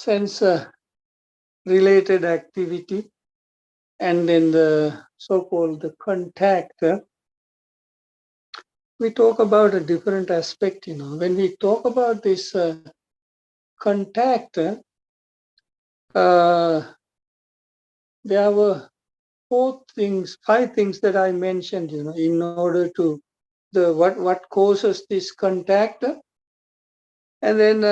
sense related activity, and then the so-called the contact. We talk about a different aspect, when we talk about this contact, there were five things that I mentioned, in order to what causes this contact. And then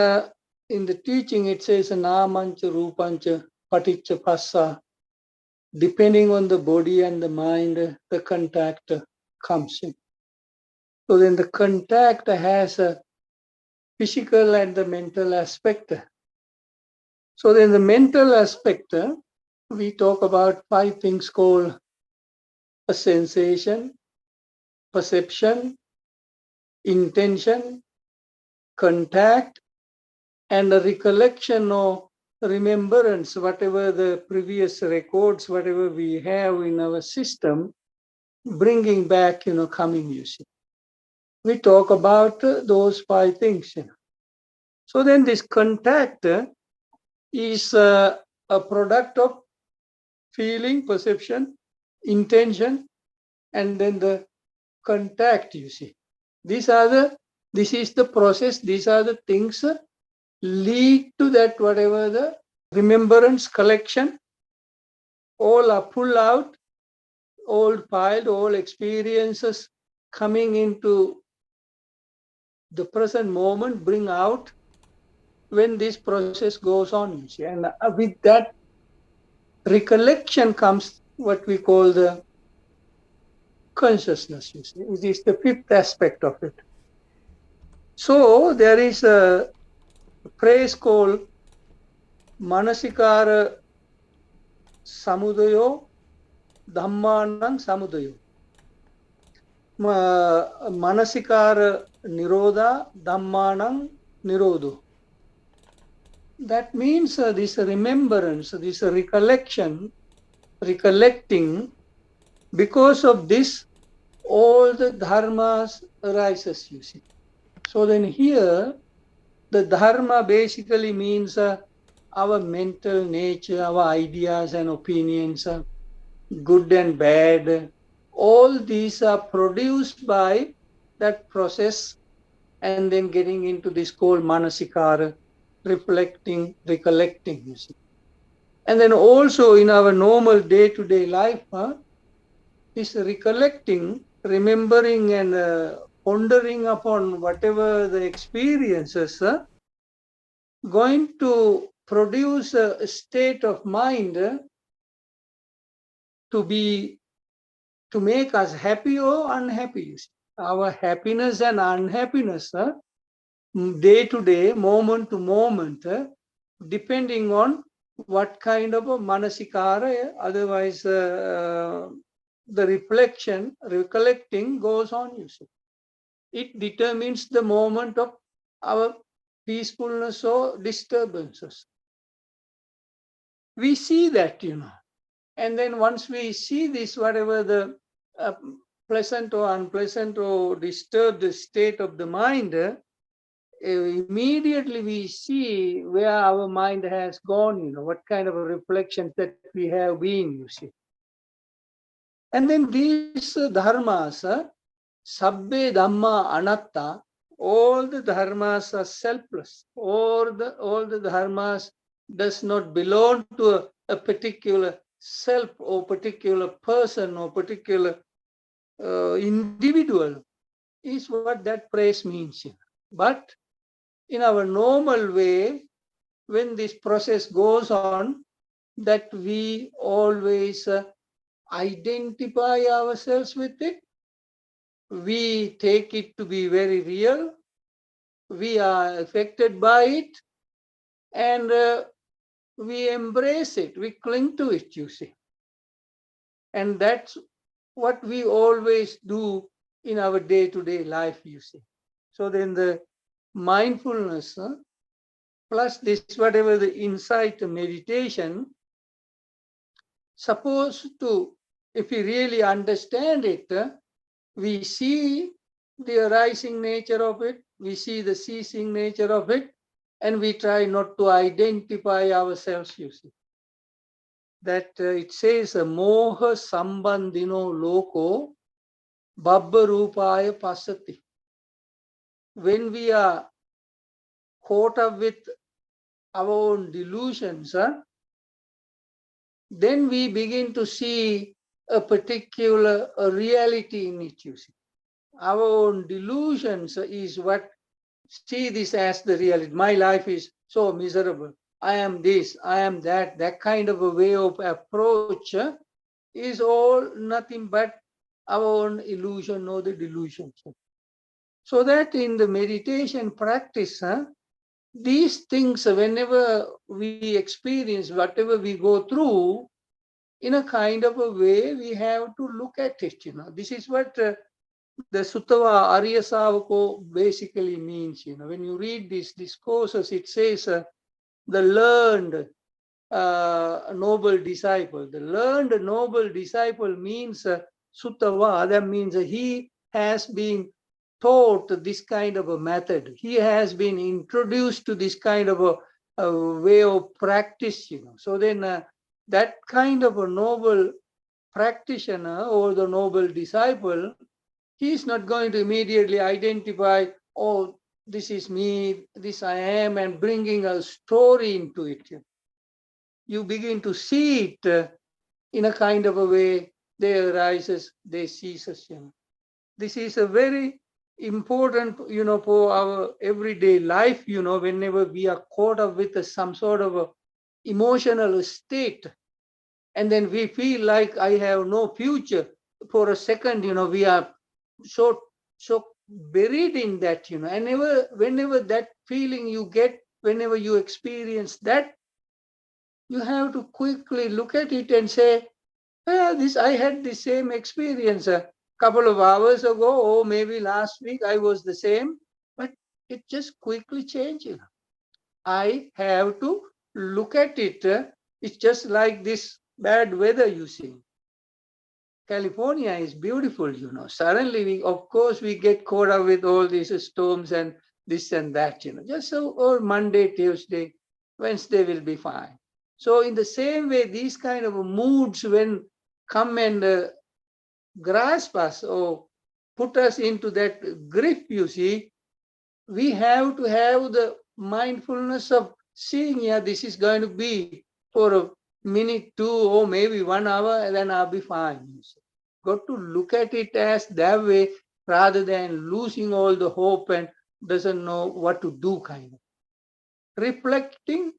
in the teaching, it says namancha, rupancha, paticca, passa. Depending on the body and the mind, the contact comes in. So then the contact has a physical and the mental aspect. So then the mental aspect, we talk about five things called a sensation, perception, intention, contact, and a recollection or remembrance, whatever the previous records, whatever we have in our system, bringing back, coming, you see. We talk about those five things. So then this contact is a product of feeling, perception, intention, and then the contact, you see. This is the process, these are the things lead to that, whatever the remembrance, collection, all are pulled out, all piled, all experiences coming into the present moment, bring out when this process goes on, you see. And with that recollection comes what we call the consciousness, you see. It is the fifth aspect of it. So there is a phrase called manasikara samudayo dhammanang samudayo. Manasikara nirodha dhammanang nirodho. That means this remembrance, this recollecting, because of this, all the dharmas arises, you see. So then here, the dharma basically means our mental nature, our ideas and opinions, good and bad. All these are produced by that process and then getting into this called manasikara, reflecting, recollecting, you see. And then also in our normal day-to-day life, this recollecting, remembering and pondering upon whatever the experiences, going to produce a state of mind to make us happy or unhappy. Our happiness and unhappiness, day to day, moment to moment, depending on what kind of a manasikara, otherwise the recollecting goes on, you see. It determines the moment of our peacefulness or disturbances. We see that, and then once we see this, whatever the pleasant or unpleasant or disturbed state of the mind, immediately we see where our mind has gone, what kind of a reflection that we have been, you see. And then these dharmas, sabbe dhamma anatta, all the dharmas are selfless. All the dharmas does not belong to a particular self or particular person or particular individual, is what that phrase means. But in our normal way, when this process goes on, that we always identify ourselves with it, we take it to be very real, we are affected by it, and we embrace it, we cling to it, you see. And that's what we always do in our day-to-day life, you see. So then the mindfulness plus this, whatever the insight meditation, supposed to, if we really understand it, we see the arising nature of it, we see the ceasing nature of it, and we try not to identify ourselves, you see. That it says, moha sambandhino loko babba rupaya pasati. When we are caught up with our own delusions, then we begin to see a particular reality in it, you see. Our own delusions is what see this as the reality. My life is so miserable. I am this, I am that. That kind of a way of approach is all nothing but our own illusion or the delusion. So that in the meditation practice, these things, whenever we experience, whatever we go through, in a kind of a way, we have to look at it. This is what the Suttava Arya Savako basically means. When you read these discourses, it says the learned noble disciple. The learned noble disciple means Suttava. That means he has been taught this kind of a method. He has been introduced to this kind of a way of practice. So then that kind of a noble practitioner or the noble disciple, he is not going to immediately identify, oh, this is me, this I am, and bringing a story into it. You begin to see it in a kind of a way, they arises, they ceases. This is a very important, for our everyday life, whenever we are caught up with some sort of a emotional state, and then we feel like I have no future. For a second, we are so buried in that, and whenever that feeling you get, whenever you experience that, you have to quickly look at it and say, this I had the same experience a couple of hours ago, or maybe last week I was the same, but it just quickly changed. I have to look at it. It's just like this bad weather you see. California is beautiful, Suddenly, of course, we get caught up with all these storms and this and that, Just so, or Monday, Tuesday, Wednesday will be fine. So in the same way, these kind of moods when come and grasp us or put us into that grip, you see, we have to have the mindfulness of seeing, this is going to be for a minute, 2, or maybe 1 hour, and then I'll be fine. Got to look at it as that way rather than losing all the hope and doesn't know what to do kind of. Reflecting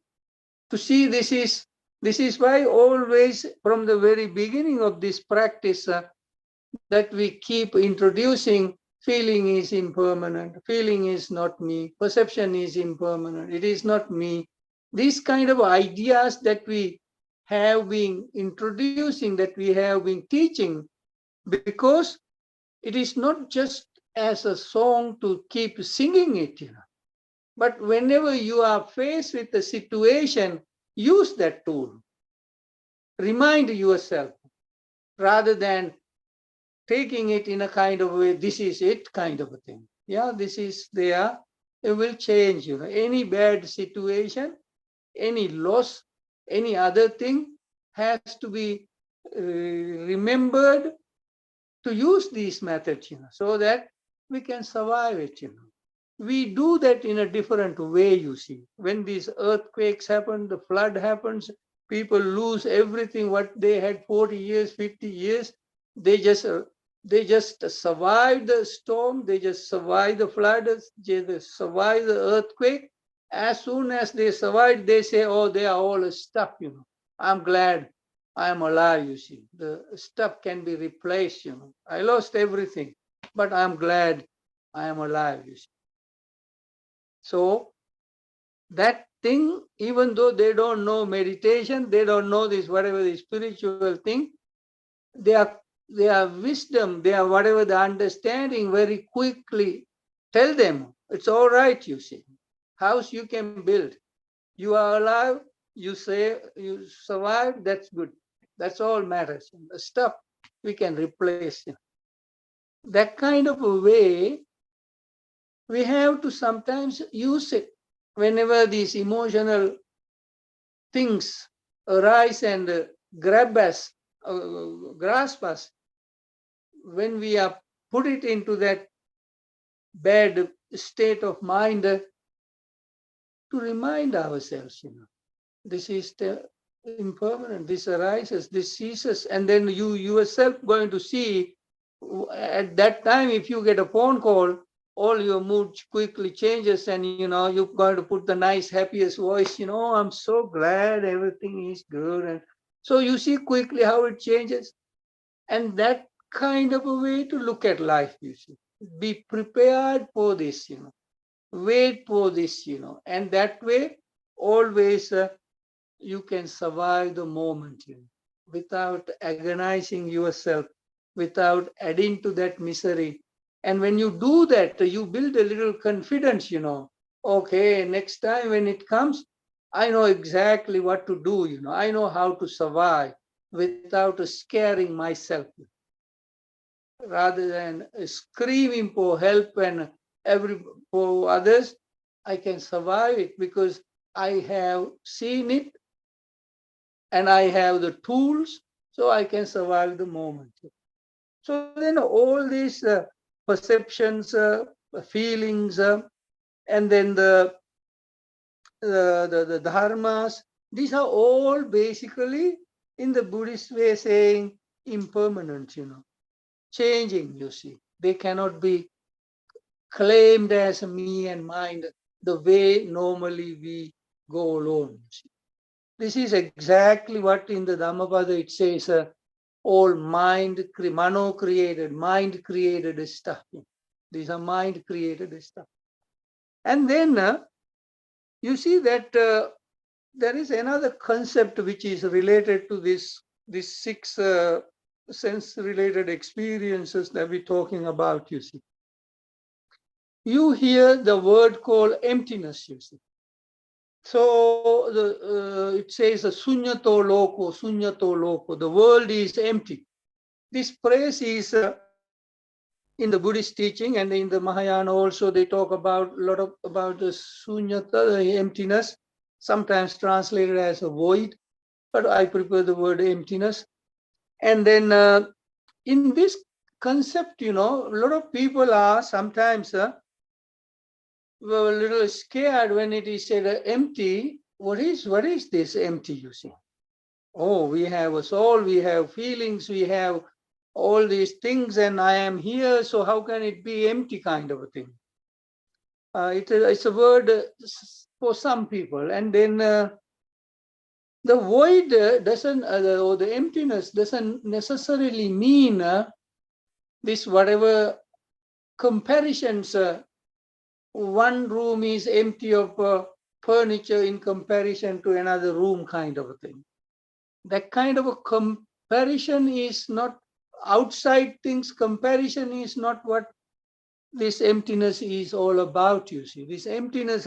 to see this is why always from the very beginning of this practice that we keep introducing, feeling is impermanent, feeling is not me, perception is impermanent, it is not me. These kind of ideas that we have been introducing, that we have been teaching, because it is not just as a song to keep singing it, but whenever you are faced with a situation, use that tool. Remind yourself rather than taking it in a kind of way, this is it kind of a thing. Yeah, this is there. It will change. Any bad situation, any loss, any other thing has to be remembered to use these methods, so that we can survive it. We do that in a different way, you see. When these earthquakes happen, the flood happens, people lose everything what they had 40 years, 50 years. They just survive the storm, they just survive the flood, they just survive the earthquake. As soon as they survive, they say, oh, they are all stuff, I'm glad I am alive, you see. The stuff can be replaced, I lost everything, but I'm glad I am alive, you see. So that thing, even though they don't know meditation, they don't know this, whatever the spiritual thing, their wisdom, their whatever the understanding very quickly tell them, it's all right, you see. House you can build. You are alive, you say you survive, that's good. That's all matters. The stuff we can replace. That kind of a way, we have to sometimes use it. whenever these emotional things arise and grab us, grasp us, when we are put it into that bad state of mind, to remind ourselves, this is the impermanent, this arises, this ceases, and then you yourself going to see at that time, if you get a phone call, all your mood quickly changes, and you're going to put the nice happiest voice, I'm so glad everything is good. And so you see quickly how it changes. And that kind of a way to look at life, you see. Be prepared for this, wait for this, and that way always you can survive the moment, without agonizing yourself, without adding to that misery. And when you do that, you build a little confidence, okay, next time when it comes, I know exactly what to do, I know how to survive without scaring myself, rather than screaming for help and for others. I can survive it because I have seen it and I have the tools, so I can survive the moment. So then all these perceptions, feelings, and then the dharmas, these are all basically in the Buddhist way saying impermanent, changing, you see. They cannot be claimed as me and mine the way normally we go alone. This is exactly what in the Dhammapada it says, all Mano created, mind created stuff. These are mind created stuff. And then you see that there is another concept which is related to this six sense related experiences that we're talking about, you see. You hear the word called emptiness, you see. So it says sunyato loko, the world is empty. This phrase is in the Buddhist teaching, and in the Mahayana also they talk about a lot about the sunyata, the emptiness, sometimes translated as a void, but I prefer the word emptiness. And then in this concept, a lot of people are sometimes were a little scared when it is said empty. What is this empty, you see? Oh, we have a soul, we have feelings, we have all these things, and I am here, so how can it be empty, kind of a thing? It's a word for some people. And then the void doesn't, or the emptiness doesn't necessarily mean this whatever comparisons. One room is empty of furniture in comparison to another room, kind of a thing. That kind of a comparison is not outside things. Comparison is not what this emptiness is all about, you see. This emptiness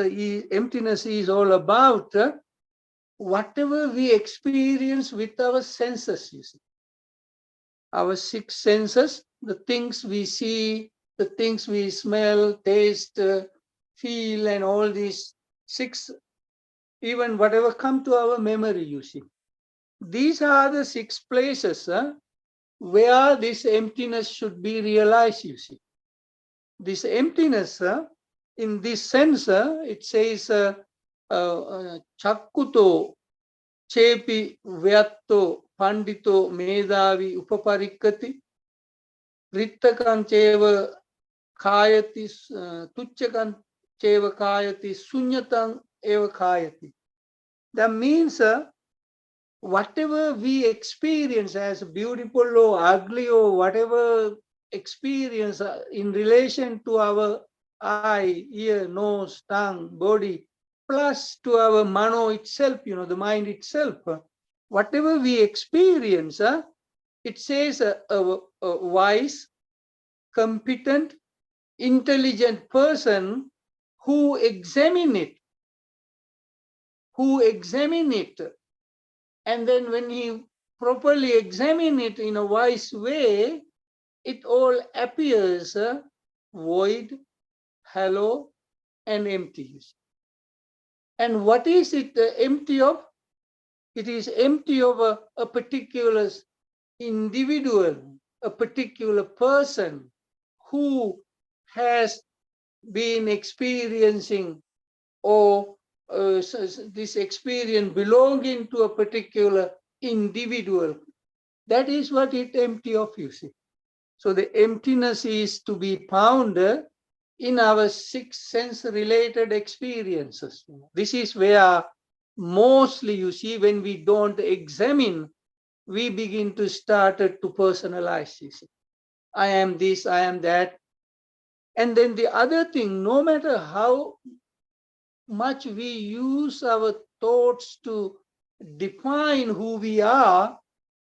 is all about whatever we experience with our senses, you see. Our six senses, the things we see, the things we smell, taste, feel, and all these six, even whatever come to our memory, you see. These are the six places where this emptiness should be realized, you see. This emptiness, in this sense, it says, chakkuto, chepi, vyatto, pandito, medavi, upaparikkati, rittakan cheva kayati, tuchchakan cheva kayati, sunyatan eva kayati. That means whatever we experience as beautiful or ugly or whatever experience in relation to our eye, ear, nose, tongue, body, plus to our mano itself, the mind itself, whatever we experience, it says a wise, competent, intelligent person who examine it, and then when he properly examine it in a wise way, it all appears void, hollow, and empty. And what is it empty of? It is empty of a particular individual, a particular person who has been experiencing, or this experience belonging to a particular individual. That is what it empty of, you see. So the emptiness is to be found in our six sense related experiences. This is where mostly, you see, when we don't examine, we begin to start to personalize. You see, I am this, I am that. And then the other thing, no matter how much we use our thoughts to define who we are,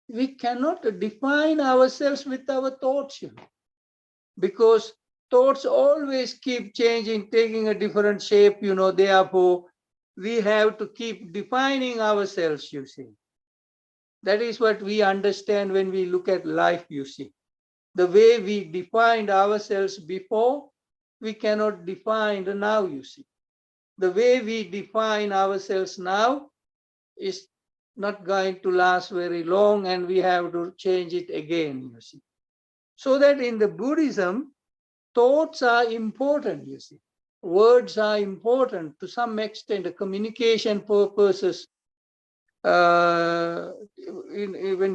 we cannot define ourselves with our thoughts, you know, because thoughts always keep changing, taking a different shape, you know. Therefore, we have to keep defining ourselves, you see. That is what we understand when we look at life, you see. The way we defined ourselves before, we cannot define now, you see. The way we define ourselves now is not going to last very long, and we have to change it again, you see. So that in the Buddhism, thoughts are important, you see. Words are important to some extent, the communication purposes. When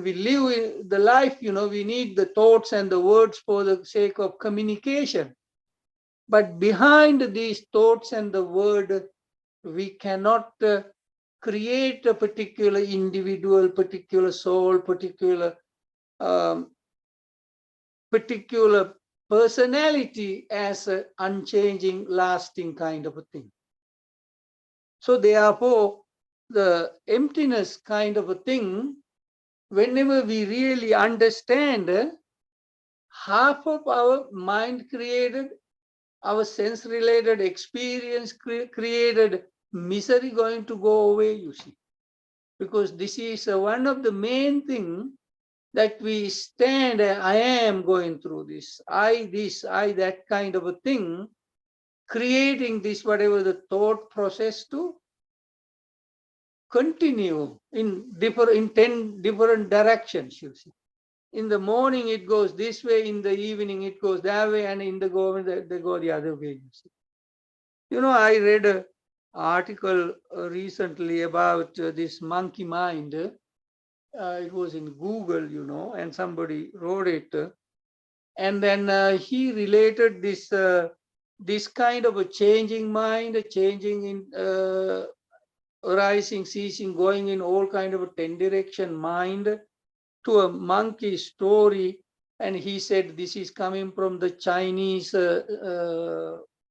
we live in the life, you know, we need the thoughts and the words for the sake of communication. But behind these thoughts and the word, we cannot create a particular individual, particular soul, particular personality as an unchanging, lasting kind of a thing. So therefore, the emptiness kind of a thing, whenever we really understand, half of our mind created, our sense related experience created misery going to go away, you see. Because this is one of the main things that we stand, I am going through this, I that kind of a thing, creating this, whatever the thought process to continue in 10 different directions, you see. In the morning it goes this way, in the evening it goes that way, and in the go they go the other way, you see. You know, I read an article recently about this monkey mind. It was in Google, you know, and somebody wrote it. And then he related this kind of a changing mind, changing in arising, ceasing, going in all kind of a 10 direction mind to a monkey story. And he said this is coming from the Chinese,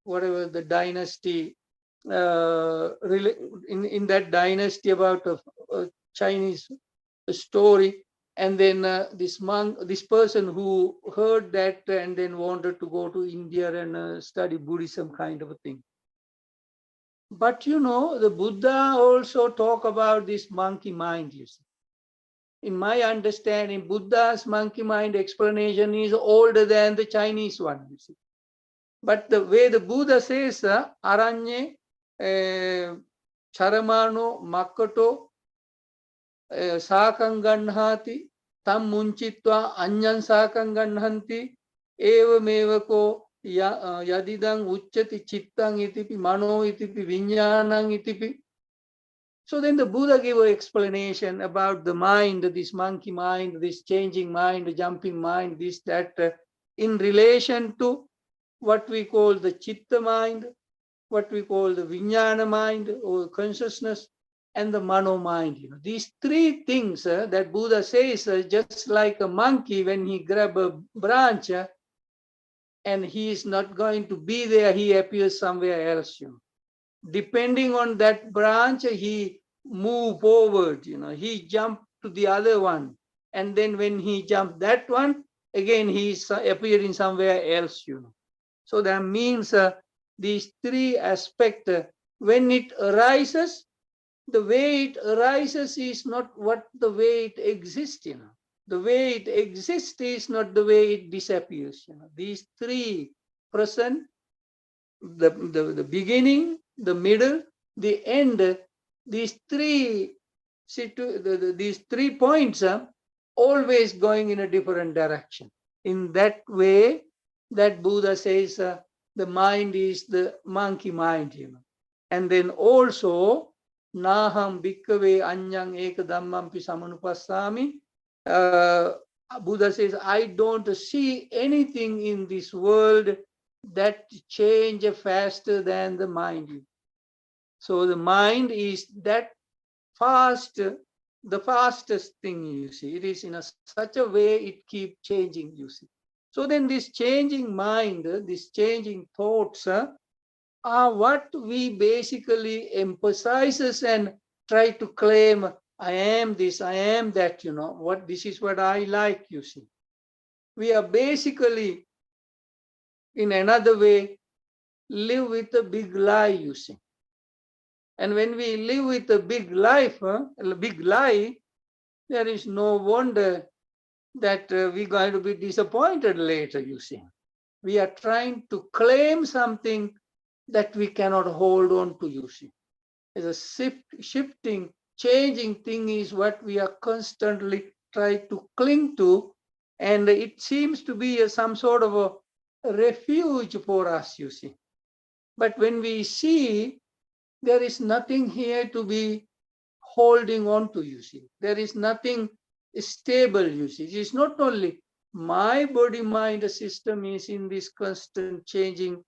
whatever the dynasty, in that dynasty about a Chinese story. And then this person who heard that and then wanted to go to India and study Buddhism kind of a thing. But you know, the Buddha also talk about this monkey mind, you see. In my understanding, Buddha's monkey mind explanation is older than the Chinese one, you see. But the way the Buddha says, aranye, charamano, makkato, sakanganhati, tam munchitva, anyan sakanganhanti, eva mevako, yadidang uchati chittang itipi, mano itipi, viññāṇaṃ itipi. So then the Buddha gave an explanation about the mind, this monkey mind, this changing mind, jumping mind, this, that, in relation to what we call the Citta mind, what we call the Viññāṇa mind or consciousness, and the Mano mind. You know, these three things that Buddha says, just like a monkey when he grabs a branch and he is not going to be there, he appears somewhere else. You know. Depending on that branch, he move forward, you know, he jumped to the other one. And then when he jumped that one, again, he's appearing somewhere else, you know. So that means these three aspects, when it arises, the way it arises is not what the way it exists, you know. The way it exists is not the way it disappears, you know. These three present, the beginning, the middle, the end, these these 3 points are always going in a different direction. In that way, that Buddha says the mind is the monkey mind, And then also, Naham bhikkhave anyang eka dhammampi samanupassami. Uh, Buddha says, I don't see anything in this world that change faster than the mind. So the mind is that fast, the fastest thing, you see. It is in such a way it keeps changing, you see. So then this changing mind, these changing thoughts are what we basically emphasizes and try to claim, I am this, I am that, this is what I like, you see. We are basically, in another way, live with a big lie, you see. And when we live with a big a big lie, there is no wonder that we're going to be disappointed later, you see. We are trying to claim something that we cannot hold on to, you see. It's a shifting, changing thing is what we are constantly trying to cling to, and it seems to be some sort of a refuge for us, you see. But when we see there is nothing here to be holding on to, you see. There is nothing stable, you see. It is not only my body-mind system is in this constant changing,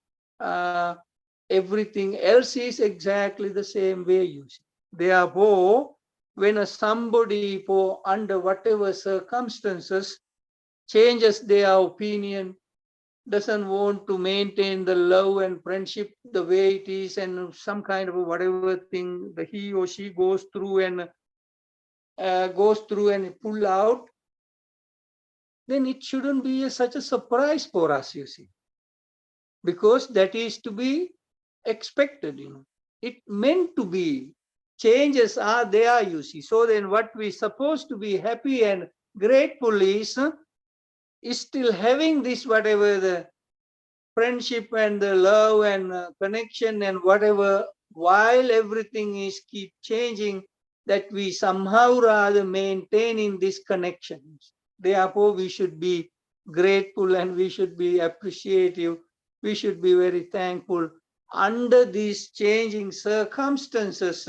everything else is exactly the same way, you see. Therefore, when somebody, for under whatever circumstances, changes their opinion, doesn't want to maintain the love and friendship the way it is, and some kind of whatever thing that he or she goes through and pull out, then it shouldn't be such a surprise for us, you see, because that is to be expected, It meant to be. Changes are there, you see. So then what we supposed to be happy and grateful is still having this whatever the friendship and the love and connection and whatever, while everything is keep changing, that we somehow rather maintaining these connections. Therefore, we should be grateful and we should be appreciative. We should be very thankful. Under these changing circumstances,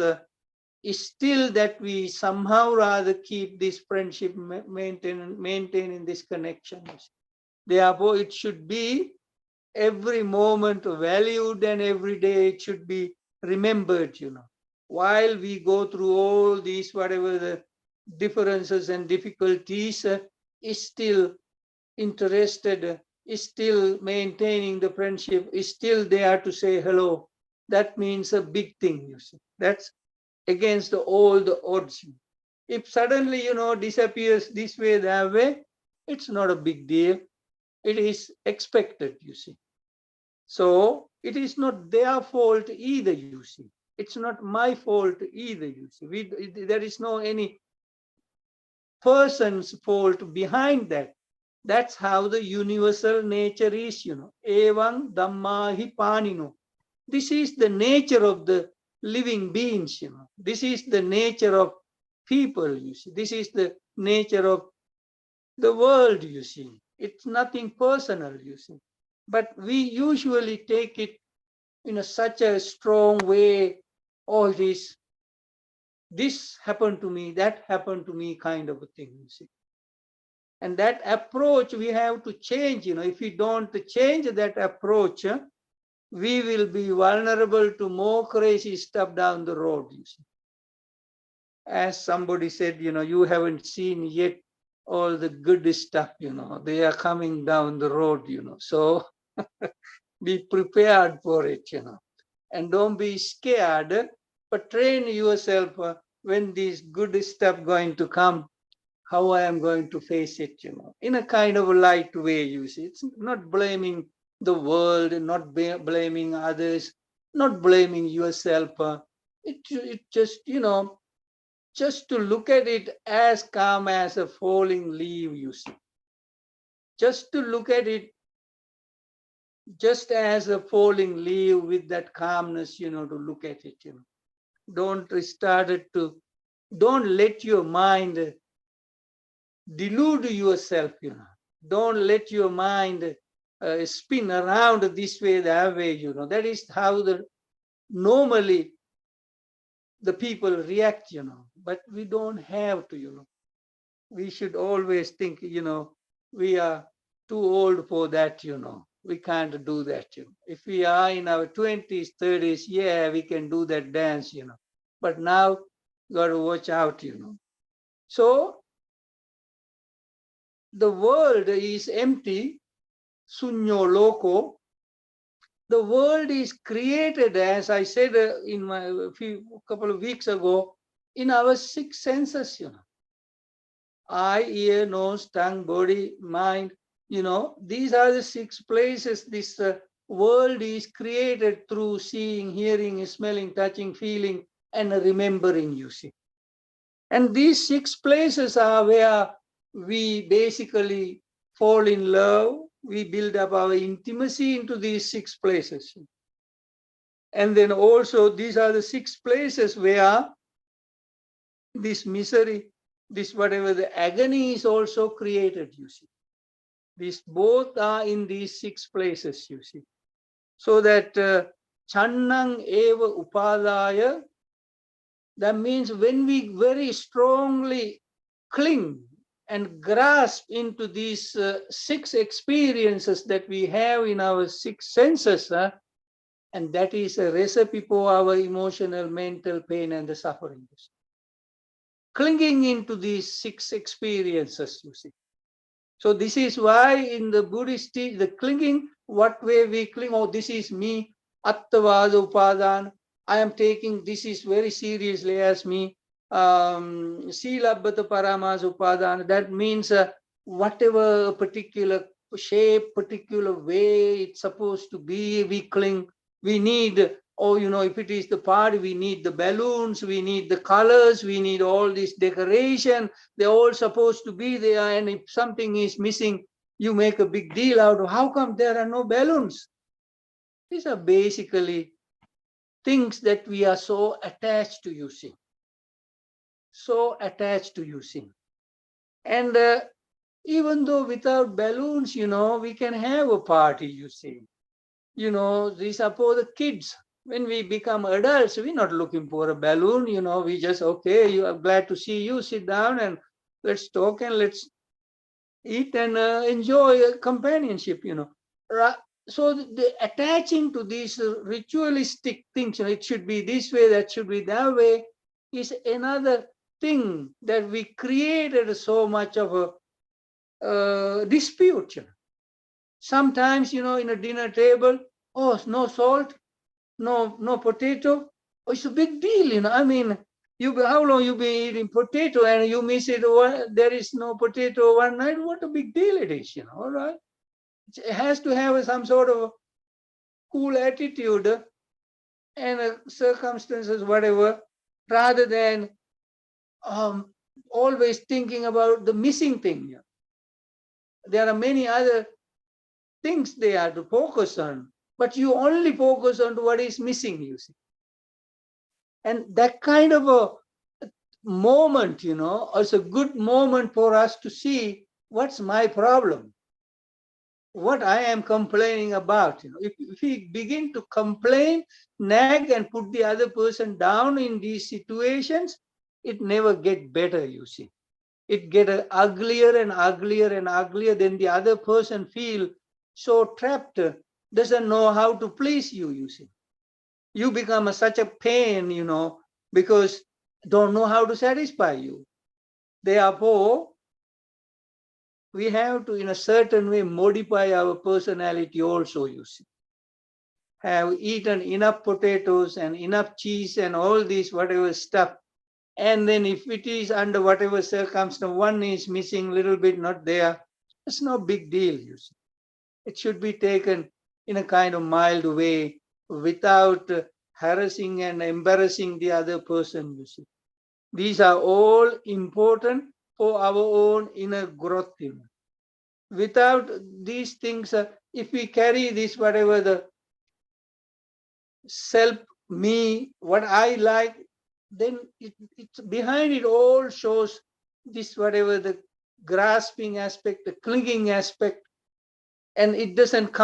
is still that we somehow rather keep this friendship, maintaining these connections. Therefore, it should be every moment valued and every day it should be remembered, While we go through all these, whatever the differences and difficulties, is still interested, is still maintaining the friendship, is still there to say hello. That means a big thing, you see. That's against all the odds. If suddenly, disappears this way, that way, it's not a big deal. It is expected, you see. So it is not their fault either, you see. It's not my fault either, you see. There is no any person's fault behind that. That's how the universal nature is, Evam Dhammahi Panino. This is the nature of the living beings, This is the nature of people, you see. This is the nature of the world, you see. It's nothing personal, you see. But we usually take it in such a strong way. Oh, it is this happened to me, that happened to me, kind of a thing, you see. And that approach we have to change, If we don't change that approach, we will be vulnerable to more crazy stuff down the road, you see. As somebody said, you haven't seen yet all the good stuff, they are coming down the road, So be prepared for it, And don't be scared, but train yourself when this good stuff going to come, how I am going to face it, in a kind of a light way, you see. It's not blaming the world, not blaming others, not blaming yourself. It just, just to look at it as calm as a falling leaf, you see. Just to look at it just as a falling leaf with that calmness, to look at it, Don't let your mind delude yourself, Don't let your mind spin around this way, that way, That is how normally the people react, But we don't have to, We should always think, we are too old for that, We can't do that, If we are in our 20s, 30s, yeah, we can do that dance, But now, got to watch out, So, the world is empty, sunyo loco. The world is created, as I said in my couple of weeks ago, in our six senses, Eye, ear, nose, tongue, body, mind, these are the six places this world is created through seeing, hearing, smelling, touching, feeling, and remembering, you see. And these six places are where we basically fall in love. We build up our intimacy into these six places. And then also these are the six places where this misery, this whatever the agony is also created, you see. These both are in these six places, you see. So that channang eva upadaya, that means when we very strongly cling and grasp into these six experiences that we have in our six senses, and that is a recipe for our emotional, mental pain and the suffering. Clinging into these six experiences, you see. So this is why in the Buddhist, the clinging, what way we cling, oh, this is me, attavada upadana, I am taking this is very seriously as me, silabbata paramas upadana, that means whatever particular shape, particular way it's supposed to be, we cling, we need, oh, if it is the party, we need the balloons, we need the colors, we need all this decoration, they're all supposed to be there, and if something is missing, you make a big deal out of how come there are no balloons. These are basically things that we are so attached to, you see. So attached to, you see. And even though without balloons, we can have a party, you see. These are for the kids. When we become adults, we're not looking for a balloon, we just, okay, you are glad to see you, sit down and let's talk and let's eat and enjoy companionship, So the attaching to these ritualistic things, it should be this way, that should be that way, is another thing that we created so much of a dispute. Sometimes, in a dinner table, oh, no salt, no potato. Oh, it's a big deal, I mean, how long you been eating potato and you miss it, there is no potato one night, what a big deal it is, all right? It has to have some sort of cool attitude and circumstances, whatever, rather than always thinking about the missing thing. There are many other things they are to focus on, but you only focus on what is missing, you see. And that kind of a moment, is a good moment for us to see what's my problem, what I am complaining about. If we begin to complain, nag, and put the other person down in these situations, it never get better, you see. It get uglier and uglier and uglier. Then the other person feel so trapped, doesn't know how to please you, you see. You become such a pain, because don't know how to satisfy you. Therefore, we have to, in a certain way, modify our personality also, you see. Have eaten enough potatoes and enough cheese and all this, whatever stuff. And then if it is under whatever circumstance, one is missing a little bit, not there, it's no big deal, you see. It should be taken in a kind of mild way without harassing and embarrassing the other person, you see. These are all important for our own inner growth. Without these things, if we carry this, whatever the self, me, what I like, then it's behind it all shows this, whatever the grasping aspect, the clinging aspect, and it doesn't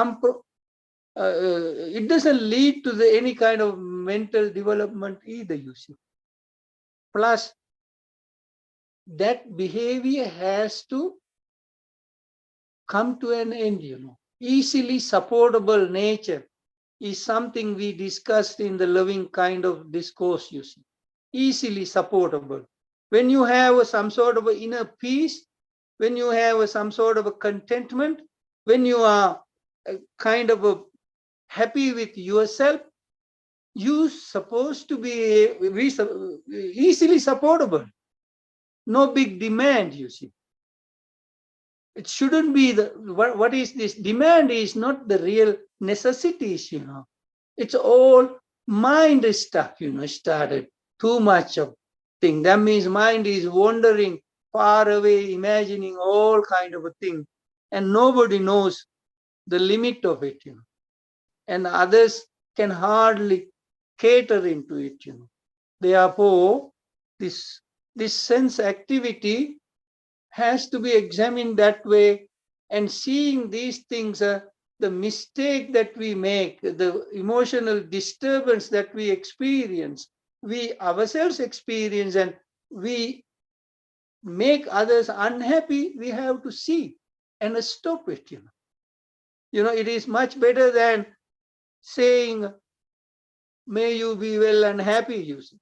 it doesn't lead to any kind of mental development either, you see. Plus, that behavior has to come to an end, you know. Easily supportable nature is something we discussed in the loving kind of discourse, you see. Easily supportable. When you have some sort of inner peace, when you have some sort of a contentment, when you are kind of happy with yourself, you're supposed to be easily supportable. No big demand, you see. It shouldn't be what is this? Demand is not the real necessities, you know. It's all mind stuff, you know, started. Too much of thing. That means mind is wandering far away, imagining all kind of a thing. And nobody knows the limit of it, you know. And others can hardly cater into it, you know. Therefore, this sense activity has to be examined that way, and seeing these things, the mistake that we make, the emotional disturbance that we experience, we ourselves experience, and we make others unhappy, we have to see and stop it, you know. You know, it is much better than saying, may you be well and happy, you see.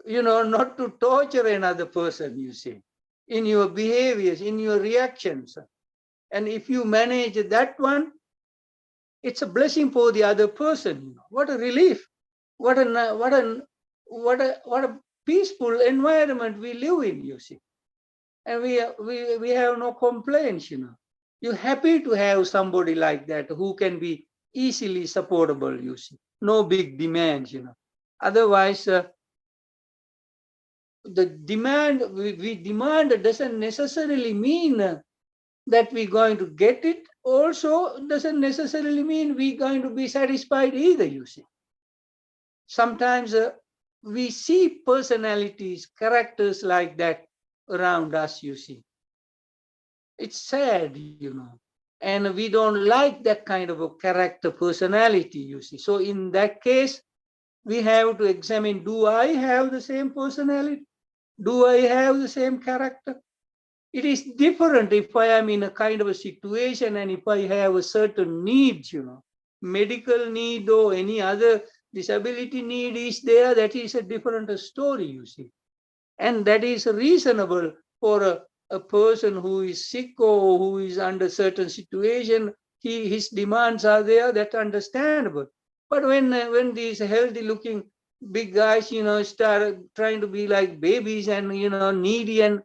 You know, not to torture another person, you see, in your behaviors, in your reactions. And if you manage that one, it's a blessing for the other person. You know, what a relief! What a peaceful environment we live in. You see, and we have no complaints. You know, you're happy to have somebody like that who can be easily supportable. You see, no big demands. You know, otherwise. The demand we demand doesn't necessarily mean that we're going to get it. Also doesn't necessarily mean we're going to be satisfied either, you see. Sometimes we see personalities, characters like that around us, you see. It's sad, you know, and we don't like that kind of a character, personality, you see. So in that case, we have to examine, do I have the same personality? Do I have the same character? It is different if I am in a kind of a situation and if I have a certain needs, you know, medical need or any other disability need is there, that is a different story, you see. And that is reasonable for a person who is sick or who is under certain situation. His demands are there, that's understandable. But when these healthy looking big guys, you know, start trying to be like babies and, you know, needy, and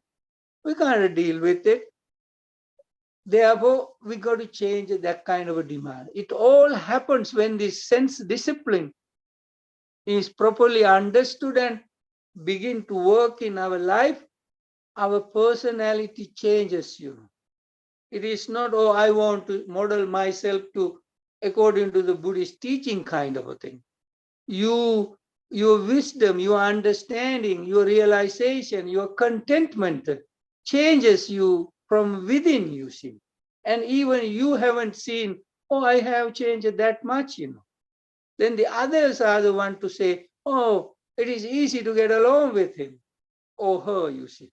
we can't deal with it. Therefore, we got to change that kind of a demand. It all happens when this sense discipline is properly understood and begin to work in our life. Our personality changes, you know. It is not, oh, I want to model myself to according to the Buddhist teaching kind of a thing. Your wisdom, your understanding, your realization, your contentment changes you from within, you see. And even you haven't seen, oh, I have changed that much, you know. Then the others are the one to say, oh, it is easy to get along with him or her, you see.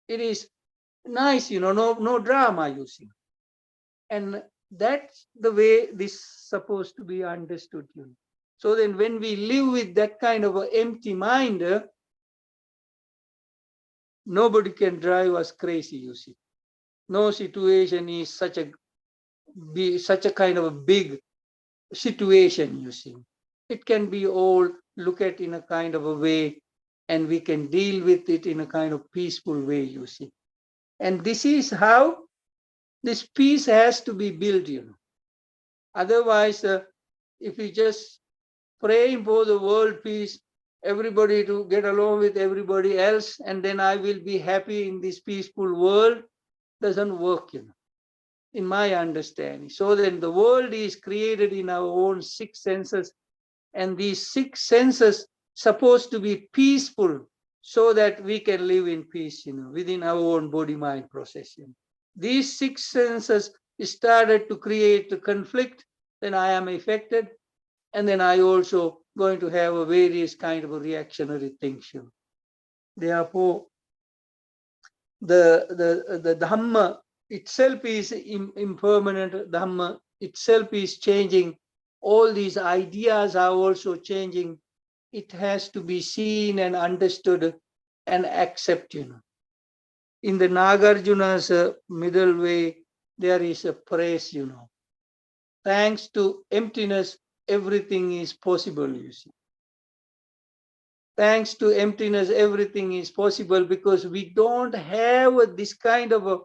It is nice, you know, no drama, you see. And that's the way this supposed to be understood, you know. So then when we live with that kind of an empty mind, nobody can drive us crazy, you see. No situation is such a kind of a big situation, you see. It can be all looked at in a kind of a way, and we can deal with it in a kind of peaceful way, you see. And this is how this peace has to be built, you know. Otherwise, if we just praying for the world peace, everybody to get along with everybody else, and then I will be happy in this peaceful world, doesn't work, you know, in my understanding. So then the world is created in our own six senses, and these six senses supposed to be peaceful so that we can live in peace, within our own body-mind process. These six senses started to create the conflict, then I am affected, and then I also going to have a various kind of a reactionary things. Therefore, the Dhamma itself is impermanent. Dhamma itself is changing. All these ideas are also changing. It has to be seen and understood and accepted. In the Nagarjuna's middle way, there is a praise, Thanks to emptiness, everything is possible, you see. Thanks to emptiness, everything is possible because we don't have this kind of a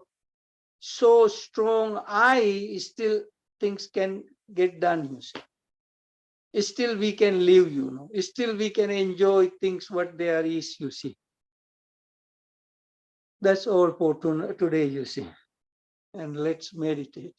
so strong I, still things can get done, you see. Still we can live, Still we can enjoy things what there is, you see. That's all for today, you see. And let's meditate.